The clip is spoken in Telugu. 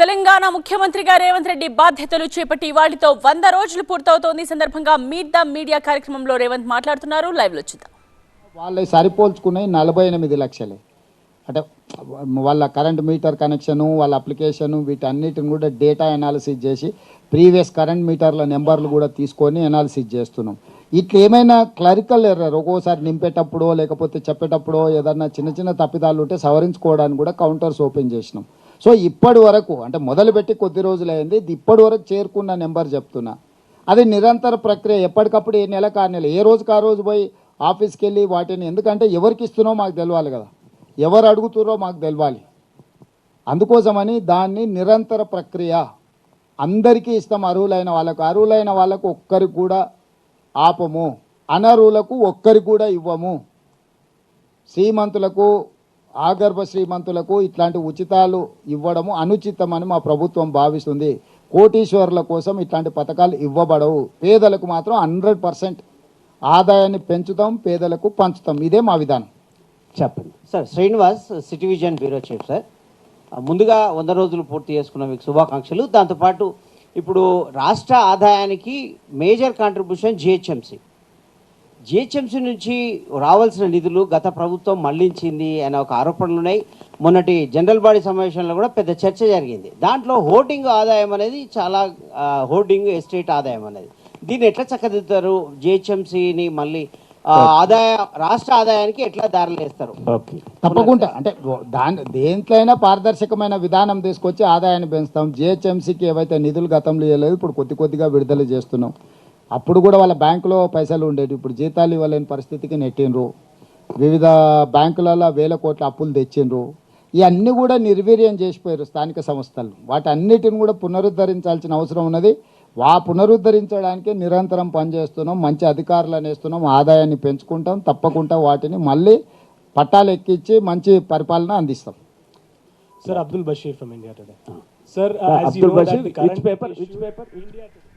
తెలంగాణ ముఖ్యమంత్రిగా రేవంత్ రెడ్డి బాధ్యతలు చేపట్టి వాటితో 100 రోజులు పూర్తవుతోంది. ఈ సందర్భంగా మీట్ ద మీడియా కార్యక్రమంలో రేవంత్ మాట్లాడుతున్నారు. లైవ్ లో చూద్దాం. వాళ్ళ సరిపోల్చుకునే 48 లక్షలే అంటే వాళ్ళ కరెంట్ మీటర్ కనెక్షను, వాళ్ళ అప్లికేషను, వీటన్నిటిని కూడా డేటా అనాలిసిస్ చేసి ప్రీవియస్ కరెంట్ మీటర్ల నెంబర్లు కూడా తీసుకొని అనాలిసిస్ చేస్తున్నాం. ఇట్లా ఏమైనా క్లరికల్ ఎర్రర్ ఒక్కోసారి నింపేటప్పుడో లేకపోతే చెప్పేటప్పుడో ఏదన్నా చిన్న చిన్న తప్పిదాలు ఉంటే సవరించుకోవడానికి కూడా కౌంటర్స్ ఓపెన్ చేసినాం. సో ఇప్పటి వరకు అంటే మొదలుపెట్టి కొద్ది రోజులైంది, ఇప్పటి వరకు చేరుకున్న నెంబర్ చెప్తున్నా. అది నిరంతర ప్రక్రియ, ఎప్పటికప్పుడు ఏ నెలకు ఆ నెల ఏ రోజుకి ఆ రోజు పోయి ఆఫీస్కి వెళ్ళి వాటిని, ఎందుకంటే ఎవరికి ఇస్తున్నారో మాకు తెలియాలి కదా, ఎవరు అడుగుతున్నారో మాకు తెలియాలి. అందుకోసమని దాన్ని నిరంతర ప్రక్రియ అందరికీ ఇస్తాం. అర్హులైన వాళ్ళకు ఒక్కరికి కూడా ఆపము, అనర్హులకు ఒక్కరికి కూడా ఇవ్వము. శ్రీమంతులకు, ఆగర్భ శ్రీమంతులకు ఇట్లాంటి ఉచితాలు ఇవ్వడము అనుచితమని మా ప్రభుత్వం భావిస్తుంది. కోటీశ్వరుల కోసం ఇట్లాంటి పథకాలు ఇవ్వబడవు. పేదలకు మాత్రం 100% ఆదాయాన్ని పెంచుతాం, పేదలకు పంచుతాం. ఇదే మా విధానం. చెప్పండి sir. Srinivas, city vision bureau chief sir. ముందుగా 100 రోజులు పూర్తి చేసుకున్న మీకు శుభాకాంక్షలు. దాంతోపాటు ఇప్పుడు రాష్ట్ర ఆదాయానికి మేజర్ కాంట్రిబ్యూషన్ జిహెచ్ఎంసీ నుంచి రావాల్సిన నిధులు గత ప్రభుత్వం మళ్లించింది అనే ఒక ఆరోపణలు ఉన్నాయి. మొన్నటి జనరల్ బాడీ సమావేశంలో కూడా పెద్ద చర్చ జరిగింది. దాంట్లో హోర్డింగ్ ఆదాయం అనేది చాలా హోర్డింగ్ ఎస్టేట్ ఆదాయం అనేది, దీన్ని ఎట్లా చక్కదిద్దుతారు? జిహెచ్ఎంసీని మళ్ళీ రాష్ట్ర ఆదాయానికి ఎట్లా దారిలేస్తారు? తప్పకుండా అంటే దేంట్లైనా పారదర్శకమైన విధానం తీసుకొచ్చి ఆదాయాన్ని పెంచుతాం. జిహెచ్ఎంసీకి ఏవైతే నిధులు గతంలో ఇవ్వలేదు, ఇప్పుడు కొద్దిగా విడుదల చేస్తున్నాం. అప్పుడు కూడా వాళ్ళ బ్యాంకులో పైసలు ఉండేవి, ఇప్పుడు జీతాలు ఇవ్వలేని పరిస్థితికి నెట్టిండ్రు. వివిధ బ్యాంకులలో 1000 కోట్ల అప్పులు తెచ్చిండ్రు. ఇవన్నీ కూడా నిర్వీర్యం చేసిపోయారు స్థానిక సంస్థలు. వాటన్నిటిని కూడా పునరుద్ధరించాల్సిన అవసరం ఉన్నది. పునరుద్ధరించడానికి నిరంతరం పనిచేస్తున్నాం, మంచి అధికారులను వేస్తున్నాం, ఆదాయాన్ని పెంచుకుంటాం. తప్పకుండా వాటిని మళ్ళీ పట్టాలు ఎక్కించి మంచి పరిపాలన అందిస్తాం. Sir, Abdul Bashir from India Today. Sir, as you know that the current paper, which paper? India Today.